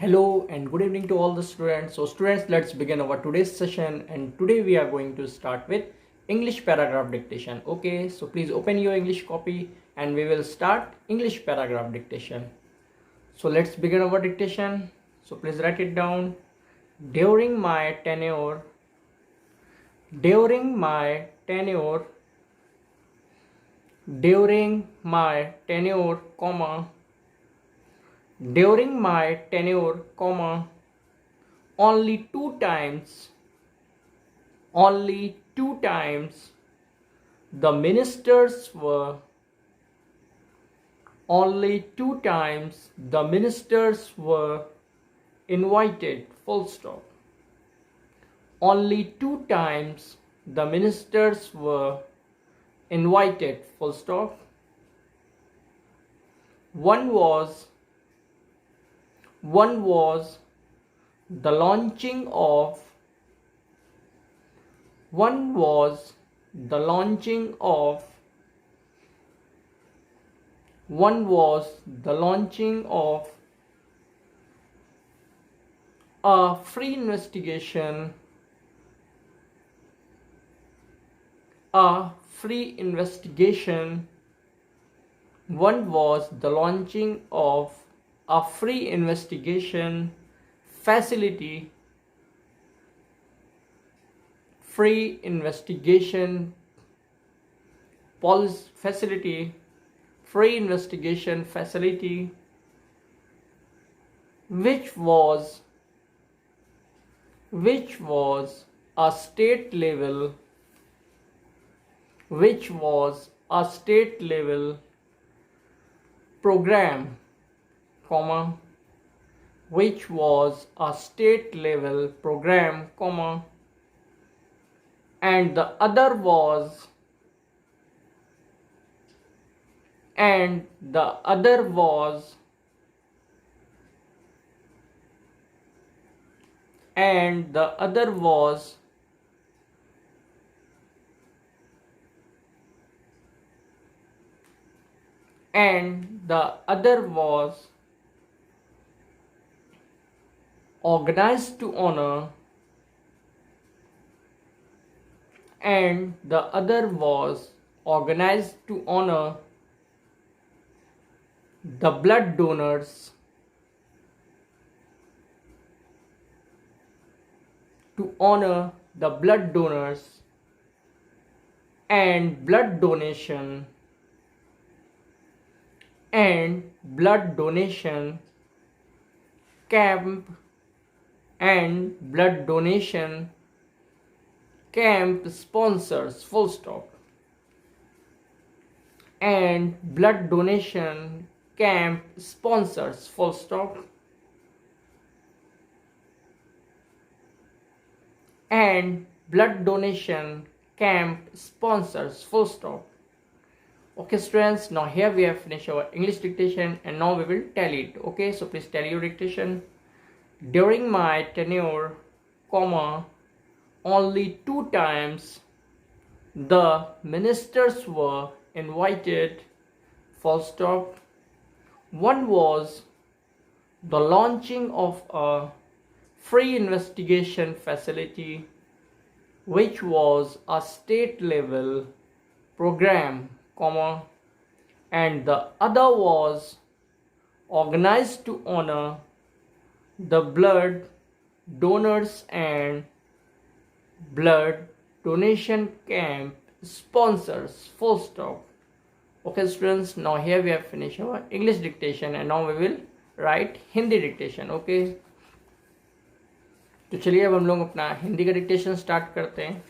Hello and good evening to all the students. So students, let's begin our today's session, and today we are going to start with English paragraph dictation. Okay, so please open your English copy and we will start English paragraph dictation. So let's begin our dictation. So please write it down. During my tenure, during my tenure, during my tenure, comma, during my tenure, comma, only two times the ministers were only two times the ministers were invited, full stop. Only two times the ministers were invited, full stop. One was the launching of one was the launching of a free investigation one was the launching of a free investigation facility free investigation facility which was a state level program, comma, which was a state level program, comma, and the other was organized to honor the blood donors and blood donation camp sponsors, full stop. And blood donation camp sponsors, full stop. And blood donation camp sponsors, full stop. Okay students, now here we have finished our English dictation and now we will tally it. Okay, so please tally your dictation. During my tenure, comma, only two times the ministers were invited, full stop. One was the launching of a free investigation facility, which was a state level program, comma, and the other was organized to honor the blood donors and blood donation camp sponsors, full stop. Okay students, now here we have finished our English dictation and now we will write Hindi dictation. Okay, तो चलिए अब हम लोग अपना हिंदी का dictation start करते हैं.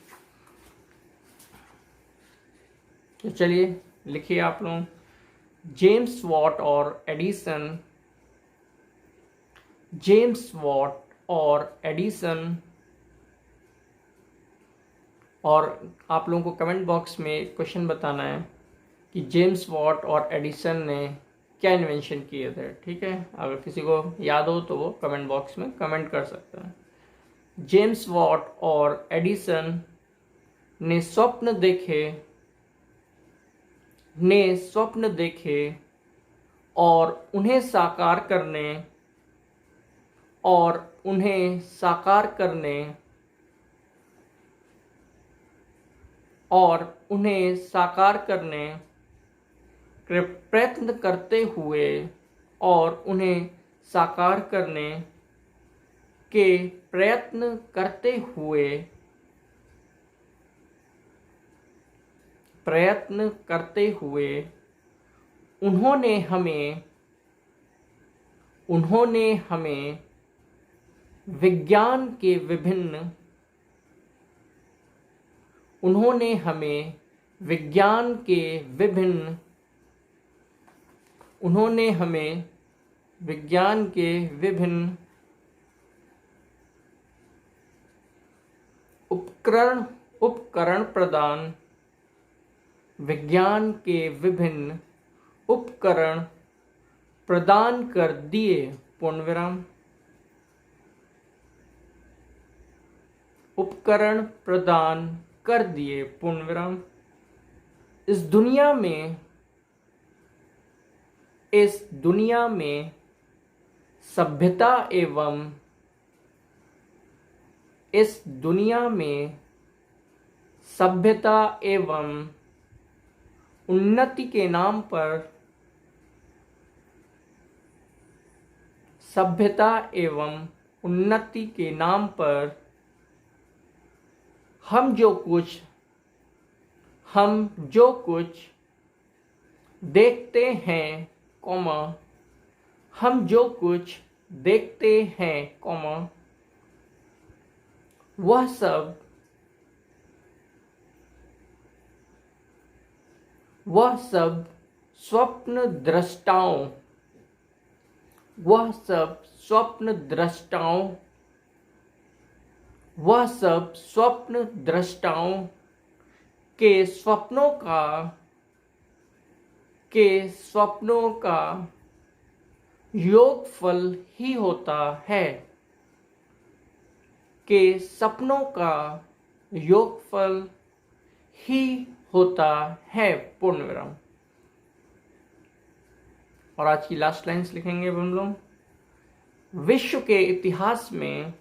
तो चलिए लिखिए आप लोग. जेम्स वॉट और एडिसन और आप लोगों को कमेंट बॉक्स में क्वेश्चन बताना है कि जेम्स वॉट और एडिसन ने क्या इन्वेंशन किए थे. ठीक है, अगर किसी को याद हो तो वो कमेंट बॉक्स में कमेंट कर सकता है. जेम्स वॉट और एडिसन ने स्वप्न देखे और उन्हें साकार करने और उन्हें साकार करने के प्रयत्न करते हुए और उन्हें साकार करने के प्रयत्न करते हुए उन्होंने हमें विज्ञान के विभिन्न उपकरण प्रदान कर दिए। पूर्णविराम। उपकरण प्रदान कर दिए। पूर्णविराम। इस दुनिया में सभ्यता एवं उन्नति के नाम पर हम जो कुछ देखते हैं, वह सब स्वप्न दृष्टाओं के सपनों का योगफल ही होता है। पूर्णविराम। और आज की लास्ट लाइन्स लिखेंगे हम लोग। विश्व के इतिहास में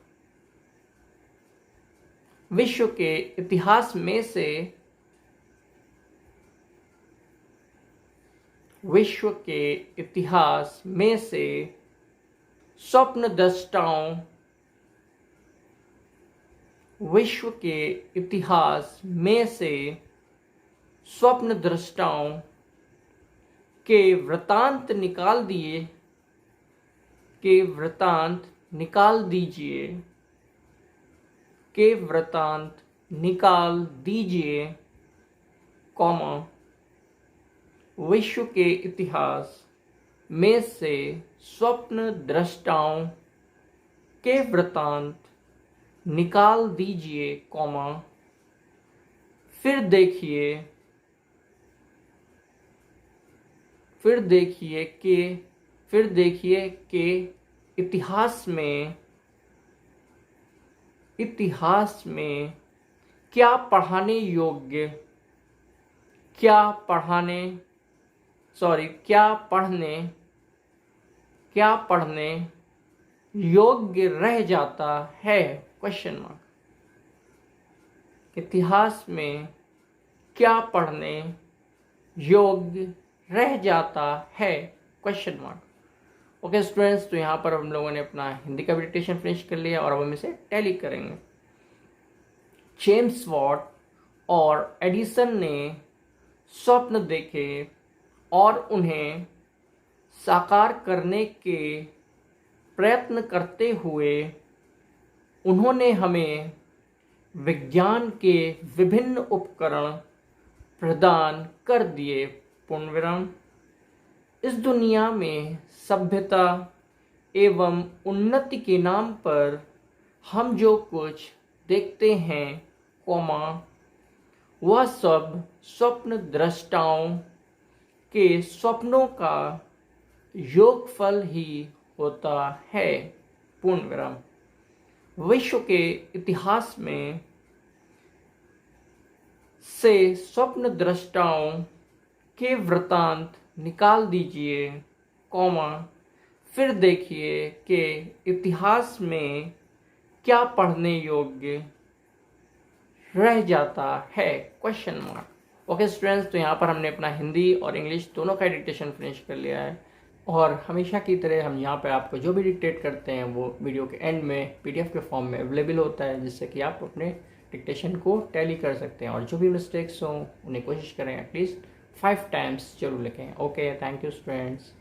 से स्वप्नद्रष्टाओं के वृत्तांत निकाल दीजिए, विश्व के इतिहास में से स्वप्नद्रष्टाओं के वृत्तांत निकाल दीजिए, फिर देखिए कि इतिहास में क्या पढ़ने योग्य रह जाता है। Question mark. इतिहास में क्या पढ़ने योग्य रह जाता है? Question mark. ओके स्टूडेंट्स, तो यहाँ पर हम लोगों ने अपना हिंदी का मेडिटेशन फिनिश कर लिया और अब हम इसे टैली करेंगे। जेम्स वॉट और एडिसन ने स्वप्न देखे और उन्हें साकार करने के प्रयत्न करते हुए उन्होंने हमें विज्ञान के विभिन्न उपकरण प्रदान कर दिए। पूर्णविराम। इस दुनिया में सभ्यता एवं उन्नति के नाम पर हम जो कुछ देखते हैं, वह सब स्वप्नद्रष्टाओं के स्वप्नों का योगफल ही होता है। पूर्णविराम। विश्व के इतिहास में से स्वप्नद्रष्टाओं के वृत्तांत निकाल दीजिए, फिर देखिए कि इतिहास में क्या पढ़ने योग्य रह जाता है, क्वेश्चन मार्क। ओके स्टूडेंट्स, तो यहाँ पर हमने अपना हिंदी और इंग्लिश दोनों का डिक्टेशन फिनिश कर लिया है, और हमेशा की तरह हम यहाँ पे आपको जो भी डिक्टेट करते हैं वो वीडियो के एंड में पीडीएफ के फॉर्म में अवेलेबल होता है, जिससे कि आप अपने डिक्टेशन को टैली कर सकते हैं, और जो भी मिस्टेक्स हों उन्हें कोशिश करें एटलीस्ट 5 टाइम्स जरूर लिखें। Okay, thank you students.